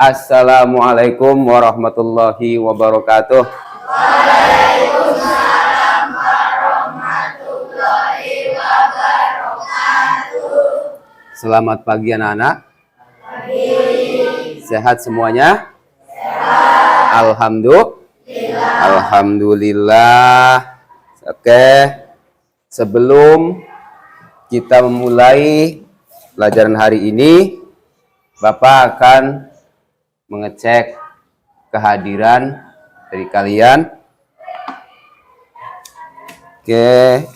Assalamualaikum warahmatullahi wabarakatuh. Waalaikumsalam warahmatullahi wabarakatuh. Selamat pagi anak-anak. Sehat semuanya? Sehat. Alhamdulillah. Oke. Sebelum kita memulai pelajaran hari ini, Bapak akan mengecek kehadiran dari kalian. Oke.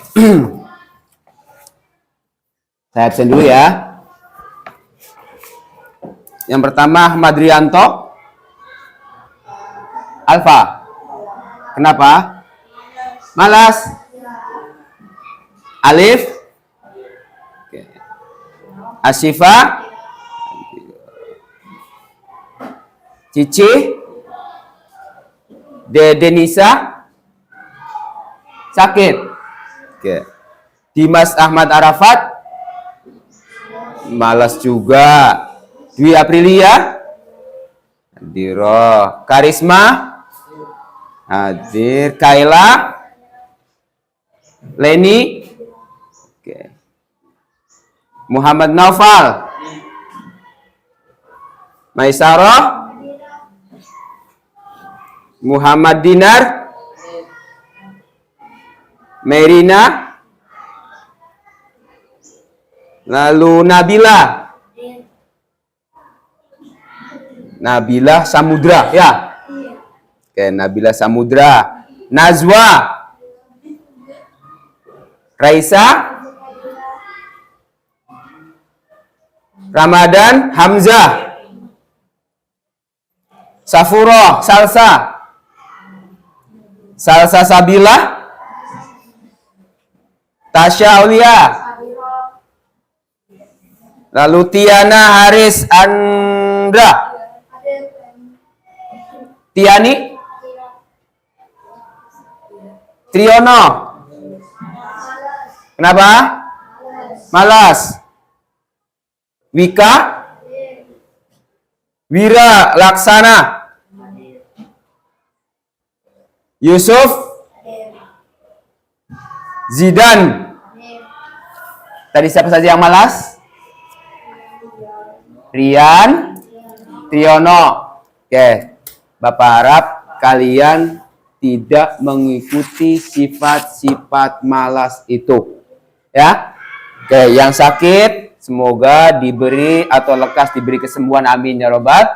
Saya absen dulu ya. Yang pertama Ahmad Rianto. Alfa. Kenapa? Malas. Alif. Oke. Asyifa. Cici. Dede Nisa. Sakit. Oke. Dimas Ahmad Arafat. Malas juga. Dwi Aprilia. Hadiro. Karisma. Hadir. Kaila. Leni. Oke. Muhammad Naufal. Maisarah. Muhammad Dinar. Merina. Lalu Nabila. Nabila Samudra ya. Oke, Nabila Samudra. Nazwa. Raisa. Ramadan Hamzah. Safuro Salsa. Salsa Sabila. Tasya Aulia. Lalu Tiana Haris Andra. Tiani. Triono. Kenapa? Malas. Wika. Wira Laksana. Yusuf. Zidan. Tadi siapa saja yang malas? Rian. Triono. Oke. Bapak harap kalian tidak mengikuti sifat-sifat malas itu. Ya. Oke, yang sakit semoga diberi atau lekas diberi kesembuhan, amin ya robbal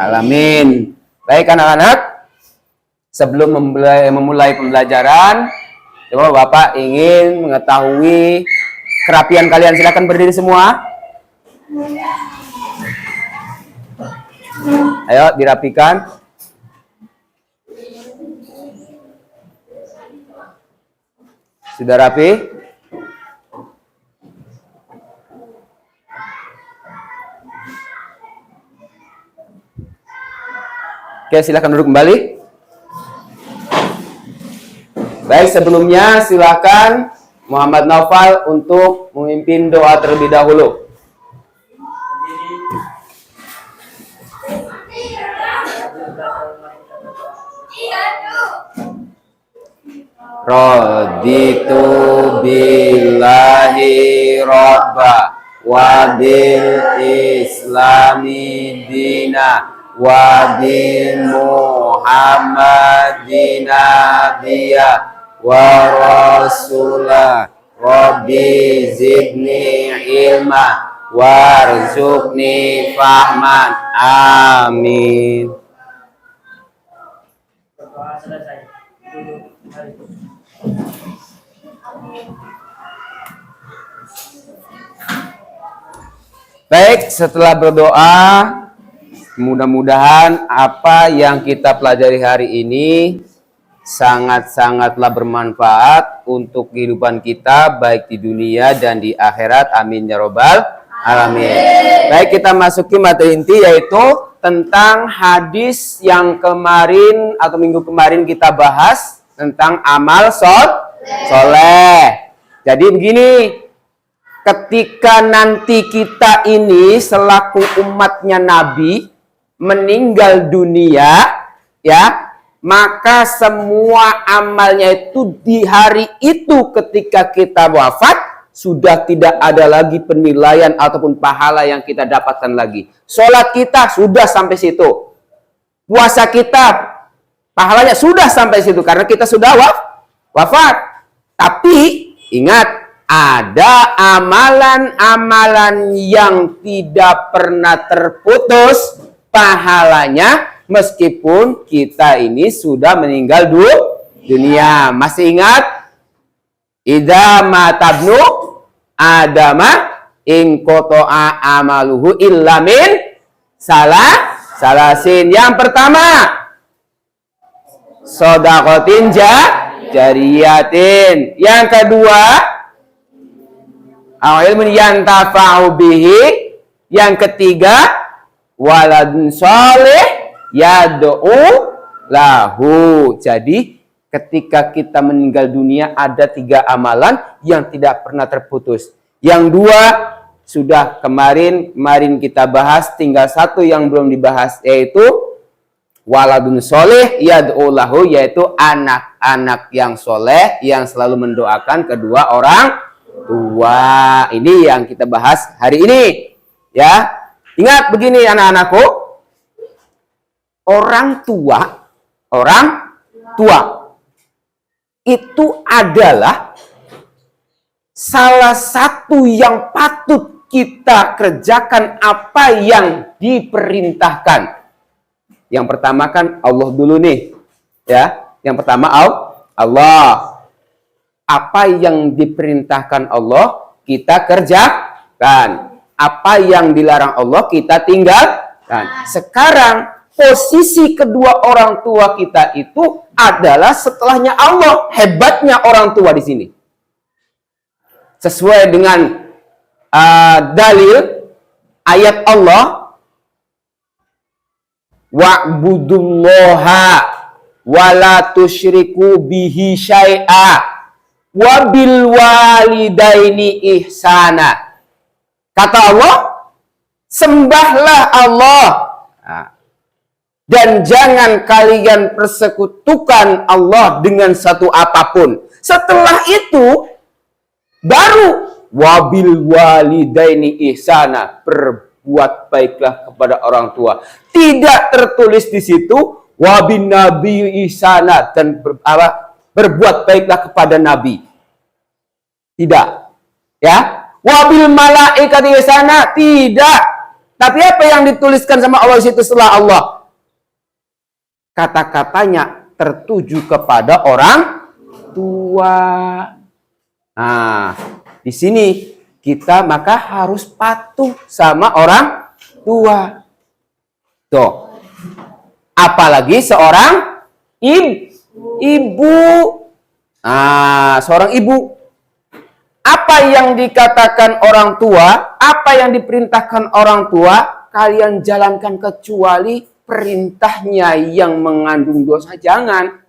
alamin. Baik anak-anak, sebelum memulai pembelajaran, coba Bapak ingin mengetahui kerapian kalian. Silakan berdiri semua. Ayo dirapikan. Sudah rapi? Oke, silakan duduk kembali. Baik, sebelumnya silakan Muhammad Naufal untuk memimpin doa terlebih dahulu. Raditu billahi robba wa bil islami dina wa bil muhammadin nabiyya wa rasulah rabbi zidni ilma warzuqni fahman, amin. Baik, setelah berdoa, mudah-mudahan apa yang kita pelajari hari ini sangat-sangatlah bermanfaat untuk kehidupan kita, baik di dunia dan di akhirat, amin ya robbal alamin. Baik, kita masuki materi inti, yaitu tentang hadis yang kemarin atau minggu kemarin kita bahas tentang amal soleh. Jadi begini, ketika nanti kita ini selaku umatnya Nabi, meninggal dunia, ya, maka semua amalnya itu di hari itu ketika kita wafat sudah tidak ada lagi penilaian ataupun pahala yang kita dapatkan lagi. Sholat kita sudah sampai situ. Puasa kita pahalanya sudah sampai situ karena kita sudah wafat. Tapi ingat, ada amalan-amalan yang tidak pernah terputus pahalanya meskipun kita ini sudah meninggal dunia. Masih ingat? Idza matabnu adama in qata'a amaluhu illa min salasin. Yang pertama, shadaqatin jariyatin. Yang kedua, ilmun yantafa'u bihi. Yang ketiga, waladun sholih yad'u lahu. Jadi ketika kita meninggal dunia ada 3 amalan yang tidak pernah terputus. Yang 2 sudah kemarin kita bahas, tinggal 1 yang belum dibahas, yaitu waladun sholih yad'u lahu, yaitu anak-anak yang soleh yang selalu mendoakan kedua orang tua. Ini yang kita bahas hari ini, ya. Ingat begini anak-anakku, orang tua itu adalah salah satu yang patut kita kerjakan apa yang diperintahkan. Yang pertama kan Allah dulu nih, ya. Yang pertama Allah. Apa yang diperintahkan Allah kita kerjakan. Apa yang dilarang Allah kita tinggalkan. Sekarang posisi kedua orang tua kita itu adalah setelahnya Allah. Hebatnya orang tua di sini. Sesuai dengan dalil ayat Allah, wa'budullaha wa la tusyriku bihi syai'a wa bil walidaini ihsana. Kata Allah, sembahlah Allah dan jangan kalian persekutukan Allah dengan satu apapun. Setelah itu baru wabil walidaini ihsana, berbuat baiklah kepada orang tua. Tidak tertulis di situ wabin nabi ihsana, dan berbuat baiklah kepada nabi. Tidak, ya. Wabil malaikati ihsana, tidak. Tapi apa yang dituliskan sama Allah di situ setelah Allah? Kata-katanya tertuju kepada orang tua. Nah, di sini kita maka harus patuh sama orang tua. Tuh. Apalagi seorang ibu. Nah, seorang ibu. Apa yang dikatakan orang tua, apa yang diperintahkan orang tua, kalian jalankan kecuali perintahnya yang mengandung dosa, jangan.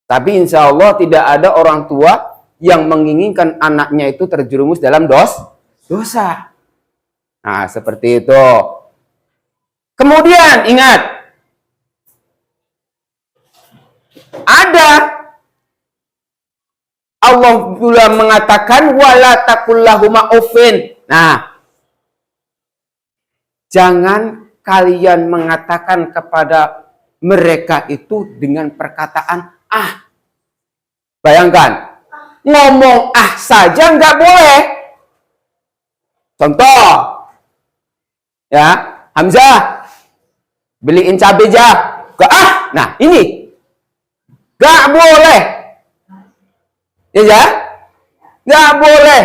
Tapi insya Allah tidak ada orang tua yang menginginkan anaknya itu terjerumus dalam dosa. Nah, seperti itu. Kemudian ingat, ada Allah pula mengatakan wala taqullahuma uffin. Nah, jangan kalian mengatakan kepada mereka itu dengan perkataan ah. Bayangkan, ngomong ah saja nggak boleh. Contoh, ya, Hamzah, beliin cabai jah. Ah, nah ini nggak boleh. Ya, nggak boleh.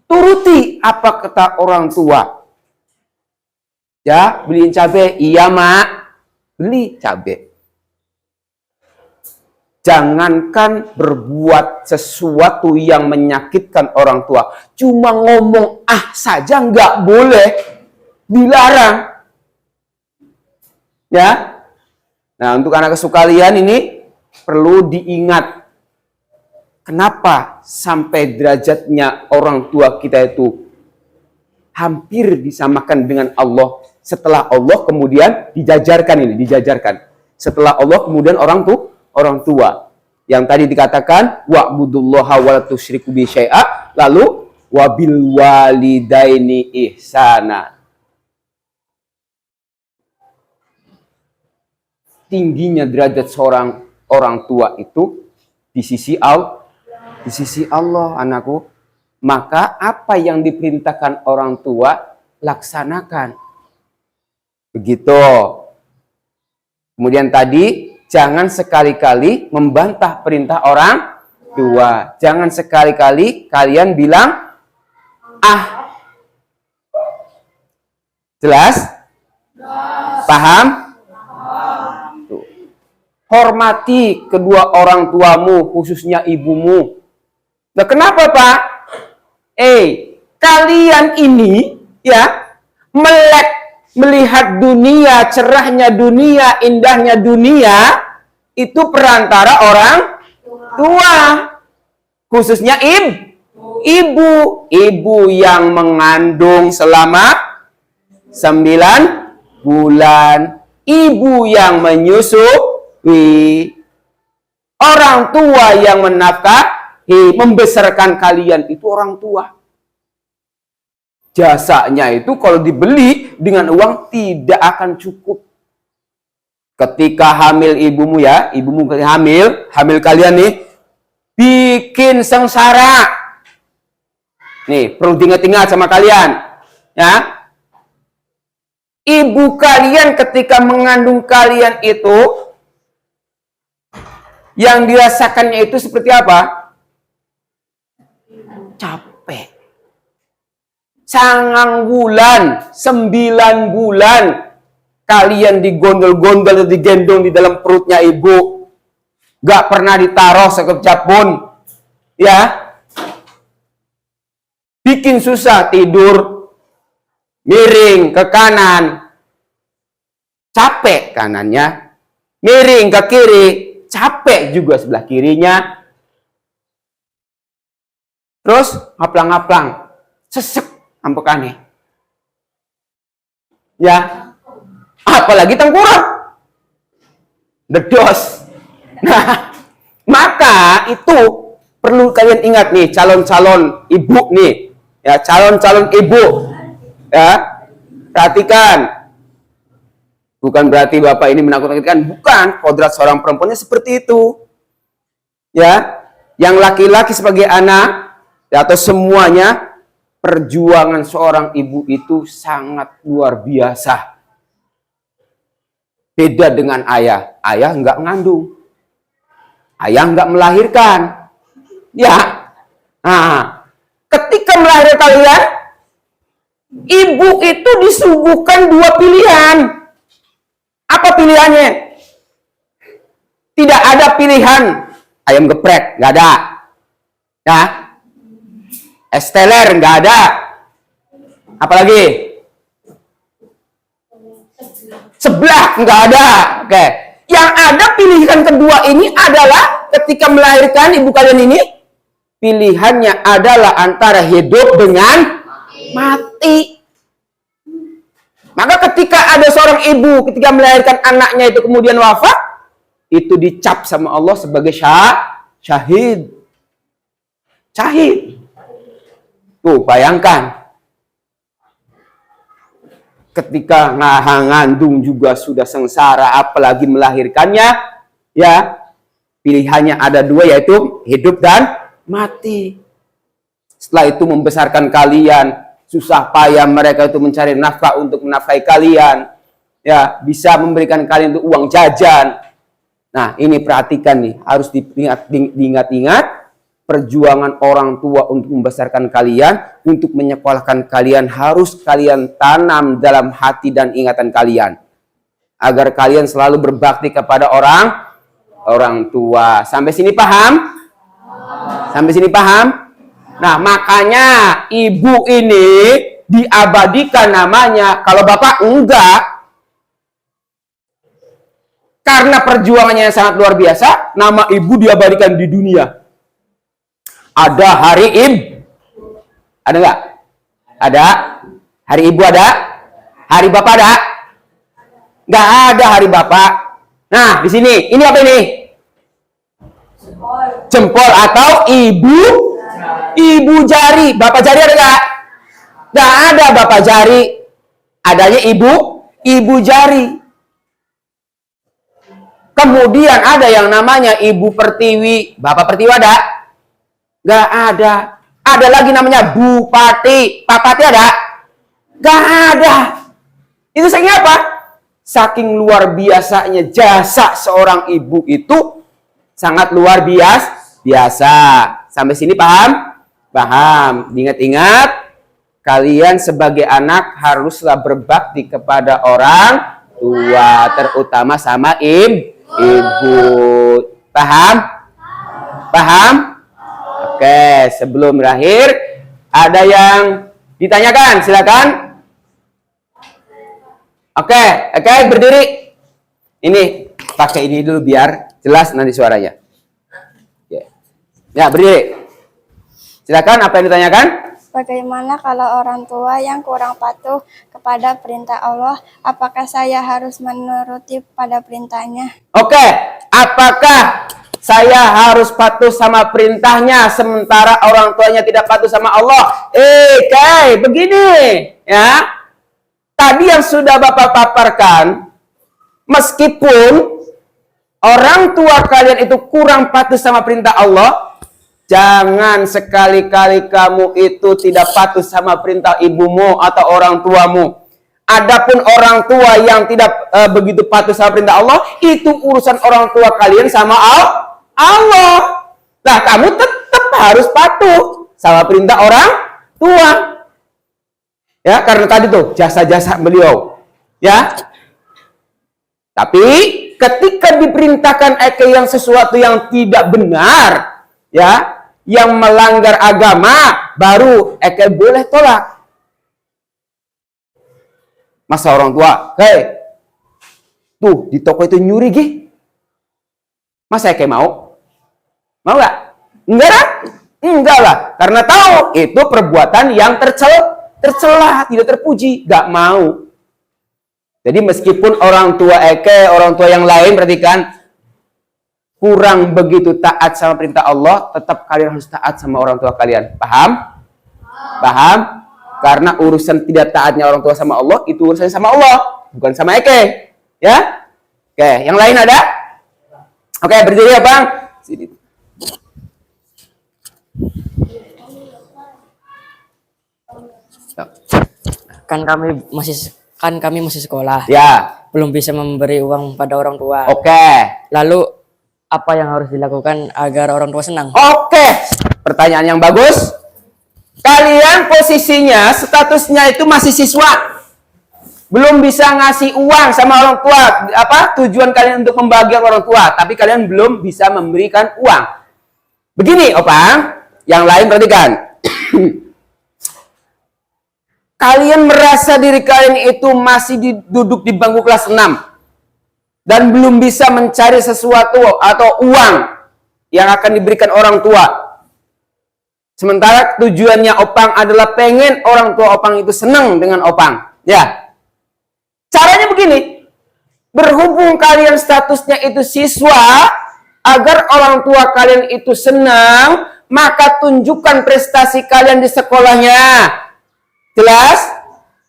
Turuti apa kata orang tua. Ya, beliin cabai. Iya, Mak. Beli cabai. Jangankan berbuat sesuatu yang menyakitkan orang tua. Cuma ngomong ah saja nggak boleh. Dilarang. Ya. Nah, untuk anak sekalian ini perlu diingat. Kenapa sampai derajatnya orang tua kita itu hampir disamakan dengan Allah. Setelah Allah kemudian dijajarkan. Setelah Allah kemudian orang tua. Yang tadi dikatakan wa'budullaha wa la tusyriku bi syai'a, lalu wabil walidaini ihsana. Tingginya derajat seorang orang tua itu di sisi Allah, anakku. Maka apa yang diperintahkan orang tua, laksanakan. Begitu. Kemudian tadi, jangan sekali-kali membantah perintah orang tua. Jangan sekali-kali kalian bilang, jelas? Paham? Tuh. Hormati kedua orang tuamu, khususnya ibumu. Nah, kenapa, Pak? Kalian ini ya melihat dunia, cerahnya dunia, indahnya dunia itu perantara orang tua, khususnya ibu yang mengandung selama 9 bulan, ibu yang menyusui, orang tua yang menafkahi, membesarkan kalian itu orang tua. Jasanya itu kalau dibeli dengan uang tidak akan cukup. Ketika hamil ibumu hamil kalian nih, bikin sengsara. Nih, perlu diingat-ingat sama kalian. Ya. Ibu kalian ketika mengandung kalian itu, yang dirasakannya itu seperti apa? Capek. Sangang bulan, 9 bulan, kalian digondol-gondol, digendong di dalam perutnya ibu. Gak pernah ditaruh sekejap pun. Ya. Bikin susah tidur, miring ke kanan, capek kanannya, miring ke kiri, capek juga sebelah kirinya. Terus ngaplang-ngaplang, sesek ampekane. Ya, apalagi tengkurap, dedos. Nah, maka itu perlu kalian ingat nih, calon-calon ibu nih, ya, calon-calon ibu, ya, perhatikan. Bukan berarti bapak ini menakut-nakutkan, bukan. Kodrat seorang perempuannya seperti itu, ya. Yang laki-laki sebagai anak, ya, atau semuanya, perjuangan seorang ibu itu sangat luar biasa. Beda dengan ayah. Ayah nggak ngandung. Ayah nggak melahirkan. Ya. Nah, ketika melahirkan kalian, ibu itu disuguhkan 2 pilihan. Apa pilihannya? Tidak ada pilihan ayam geprek, nggak ada. Ya. Es teler nggak ada. Apalagi? Seblak nggak ada. Oke. Yang ada pilihan kedua ini adalah ketika melahirkan ibu kalian ini, pilihannya adalah antara hidup dengan mati. Maka ketika ada seorang ibu ketika melahirkan anaknya itu kemudian wafat, itu dicap sama Allah sebagai syahid. Syahid. Tuh, bayangkan. Ketika ngandung juga sudah sengsara, apalagi melahirkannya, ya, pilihannya ada 2, yaitu hidup dan mati. Setelah itu membesarkan kalian, susah payah mereka itu mencari nafkah untuk menafkahi kalian, ya, bisa memberikan kalian itu uang jajan. Nah, ini perhatikan nih, harus diingat-ingat. Perjuangan orang tua untuk membesarkan kalian, untuk menyekolahkan kalian, harus kalian tanam dalam hati dan ingatan kalian. Agar kalian selalu berbakti kepada orang tua. Sampai sini paham? Sampai sini paham? Nah, makanya ibu ini diabadikan namanya. Kalau bapak enggak. Karena perjuangannya yang sangat luar biasa, nama ibu diabadikan di dunia. Ada hari Ada nggak? Ada. Hari ibu ada? Hari bapak ada? Nggak ada hari bapak. Nah, di sini, ini apa ini? Jempol atau ibu jari. Bapak jari ada nggak? Nggak ada bapak jari. Adanya ibu jari. Kemudian ada yang namanya ibu pertiwi. Bapak pertiwi ada? Nggak ada. Ada lagi namanya bupati. Papati ada? Nggak ada. Itu saking apa? Saking luar biasanya jasa seorang ibu itu sangat luar biasa. Sampai sini paham? Paham. Ingat-ingat, kalian sebagai anak haruslah berbakti kepada orang tua, terutama sama ibu. Paham? Paham? Oke, sebelum berakhir, ada yang ditanyakan? Silakan. Oke, berdiri. Ini pakai ini dulu biar jelas nanti suaranya. Ya, berdiri. Silakan, apa yang ditanyakan? Bagaimana kalau orang tua yang kurang patuh kepada perintah Allah, apakah saya harus menuruti pada perintahnya? Oke, apakah saya harus patuh sama perintahnya sementara orang tuanya tidak patuh sama Allah? Begini ya. Tadi yang sudah Bapak paparkan, meskipun orang tua kalian itu kurang patuh sama perintah Allah, jangan sekali-kali kamu itu tidak patuh sama perintah ibumu atau orang tuamu. Adapun orang tua yang tidak begitu patuh sama perintah Allah, itu urusan orang tua kalian sama Allah. Nah, kamu tetap harus patuh sama perintah orang tua. Ya, karena tadi tuh jasa-jasa beliau. Ya. Tapi ketika diperintahkan yang sesuatu yang tidak benar, ya, yang melanggar agama, baru boleh tolak. Masa orang tua, tuh di toko itu nyuri gih. Masa mau? Mau nggak? Enggak lah. Enggak lah. Karena tahu itu perbuatan yang tercela, tidak terpuji, nggak mau. Jadi meskipun orang tua orang tua yang lain, perhatikan, kurang begitu taat sama perintah Allah, tetap kalian harus taat sama orang tua kalian. Paham? Paham? Karena urusan tidak taatnya orang tua sama Allah, itu urusannya sama Allah, bukan sama Ya? Oke, yang lain ada? Oke, berdiri ya Bang. Sini. Kan kami masih sekolah. Ya. Belum bisa memberi uang pada orang tua. Oke. Lalu apa yang harus dilakukan agar orang tua senang? Oke. Pertanyaan yang bagus. Kalian posisinya, statusnya itu masih siswa. Belum bisa ngasih uang sama orang tua. Tujuan kalian untuk membahagiakan orang tua, tapi kalian belum bisa memberikan uang. Begini, Opang, yang lain perhatikan. Kalian merasa diri kalian itu masih duduk di bangku kelas 6 dan belum bisa mencari sesuatu atau uang yang akan diberikan orang tua. Sementara tujuannya Opang adalah pengen orang tua Opang itu senang dengan Opang. Ya. Caranya begini. Berhubung kalian statusnya itu siswa, agar orang tua kalian itu senang, maka tunjukkan prestasi kalian di sekolahnya. Jelas?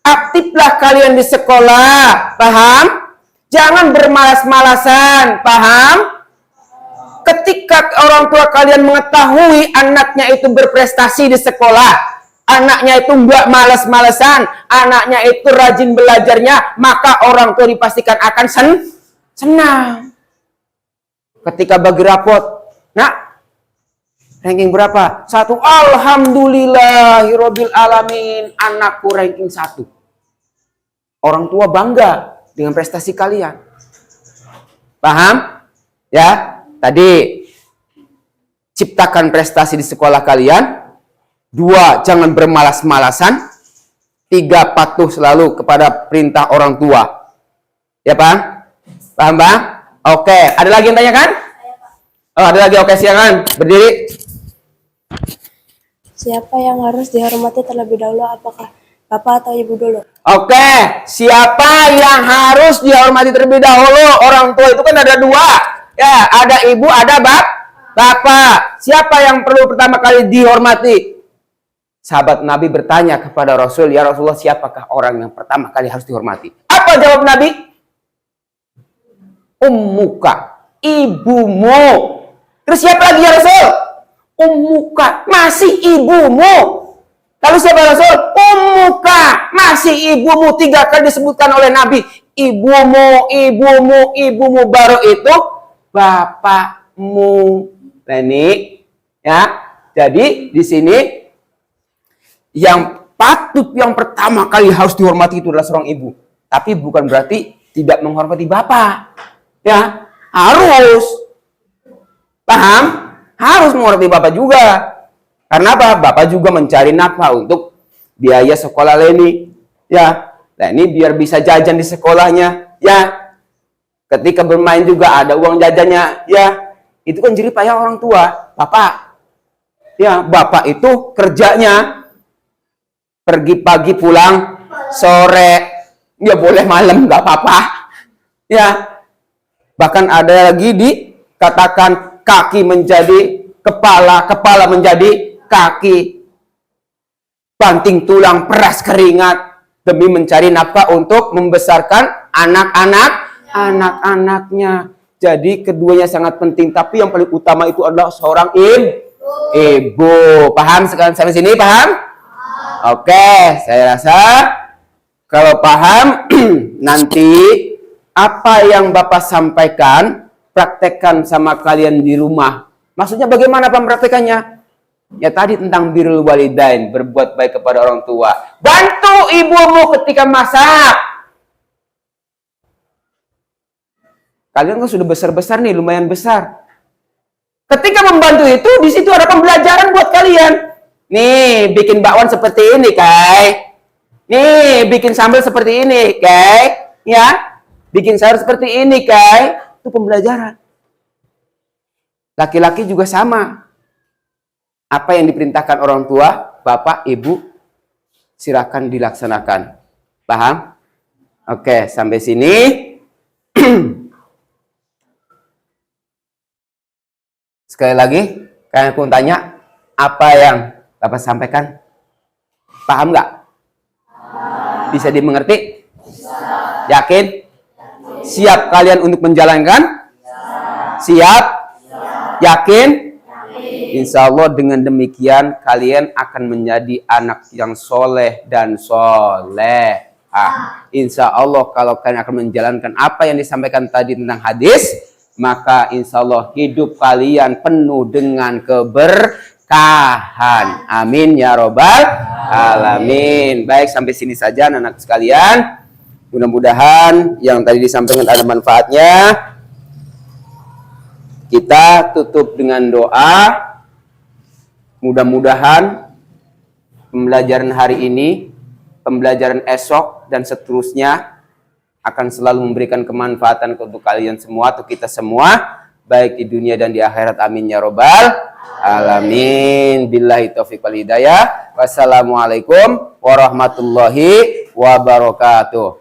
Aktiflah kalian di sekolah. Paham? Jangan bermalas-malasan. Paham? Ketika orang tua kalian mengetahui anaknya itu berprestasi di sekolah, anaknya itu nggak malas-malasan, anaknya itu rajin belajarnya, maka orang tua dipastikan akan senang. Ketika bagi rapot, nak, ranking berapa? 1. Alhamdulillahirabbil alamin, anakku ranking 1. Orang tua bangga dengan prestasi kalian. Paham? Ya. Tadi, ciptakan prestasi di sekolah kalian. 2, jangan bermalas-malasan. 3, patuh selalu kepada perintah orang tua. Ya, Bang? Paham, Bang? Oke, ada lagi yang tanyakan? Oh, ada lagi. Oke, silakan. Berdiri. Siapa yang harus dihormati terlebih dahulu? Apakah Bapak atau Ibu dulu? Oke, siapa yang harus dihormati terlebih dahulu? Orang tua itu kan ada dua. Ya, ada ibu, ada bapak. Siapa yang perlu pertama kali dihormati? Sahabat Nabi bertanya kepada Rasul, ya Rasulullah, siapakah orang yang pertama kali harus dihormati? Apa jawab Nabi? Ummuka, ibumu. Terus siapa lagi ya Rasul? Ummuka, masih ibumu. Lalu siapa Rasul? Ummuka, masih ibumu. 3 kali disebutkan oleh Nabi. Ibumu, ibumu, ibumu. Baru itu bapakmu. Nah ini, ya. Jadi di sini yang patut yang pertama kali harus dihormati itu adalah seorang ibu. Tapi bukan berarti tidak menghormati bapak. Ya, harus. Paham? Harus menghormati bapak juga. Karena apa? Bapak juga mencari nafkah untuk biaya sekolah Leni. Ya, nah ini biar bisa jajan di sekolahnya. Ya, ketika bermain juga ada uang jajannya. Ya, itu kan jerih payah orang tua. Bapak, ya bapak itu kerjanya pergi pagi pulang sore. Ya boleh malam nggak apa-apa. Ya, bahkan ada lagi dikatakan kaki menjadi kepala, kepala menjadi kaki, banting tulang, peras keringat demi mencari nafkah untuk membesarkan anak-anaknya. Jadi keduanya sangat penting, tapi yang paling utama itu adalah seorang ibu. Paham sekarang sampai sini? Paham? Oke, saya rasa kalau paham nanti apa yang Bapak sampaikan praktekkan sama kalian di rumah. Maksudnya bagaimana pempraktekannya? Ya tadi tentang birrul walidain, berbuat baik kepada orang tua. Bantu ibumu ketika masak. Kalian kan sudah besar-besar nih, lumayan besar. Ketika membantu itu, di situ ada pembelajaran buat kalian. Nih, bikin bakwan seperti ini, Kai. Nih, bikin sambal seperti ini, Kai. Ya, bikin sayur seperti ini, Kai. Itu pembelajaran. Laki-laki juga sama. Apa yang diperintahkan orang tua, bapak, ibu, silakan dilaksanakan. Paham? Oke, sampai sini. Sekali lagi, kalian pun tanya, apa yang Bapak sampaikan? Paham nggak? Bisa dimengerti? Yakin? Siap kalian untuk menjalankan? Siap? Yakin? Insya Allah dengan demikian kalian akan menjadi anak yang soleh dan soleh. Insya Allah kalau kalian akan menjalankan apa yang disampaikan tadi tentang hadis, maka insya Allah hidup kalian penuh dengan keberkahan. Amin ya robbal alamin. Baik, sampai sini saja anak-anak sekalian. Mudah-mudahan yang tadi disampaikan ada manfaatnya. Kita tutup dengan doa. Mudah-mudahan pembelajaran hari ini, pembelajaran esok, dan seterusnya akan selalu memberikan kemanfaatan untuk kalian semua, atau kita semua, baik di dunia dan di akhirat. Amin ya robbal alamin. Billahi taufiq wal hidayah. Wassalamualaikum warahmatullahi wabarakatuh.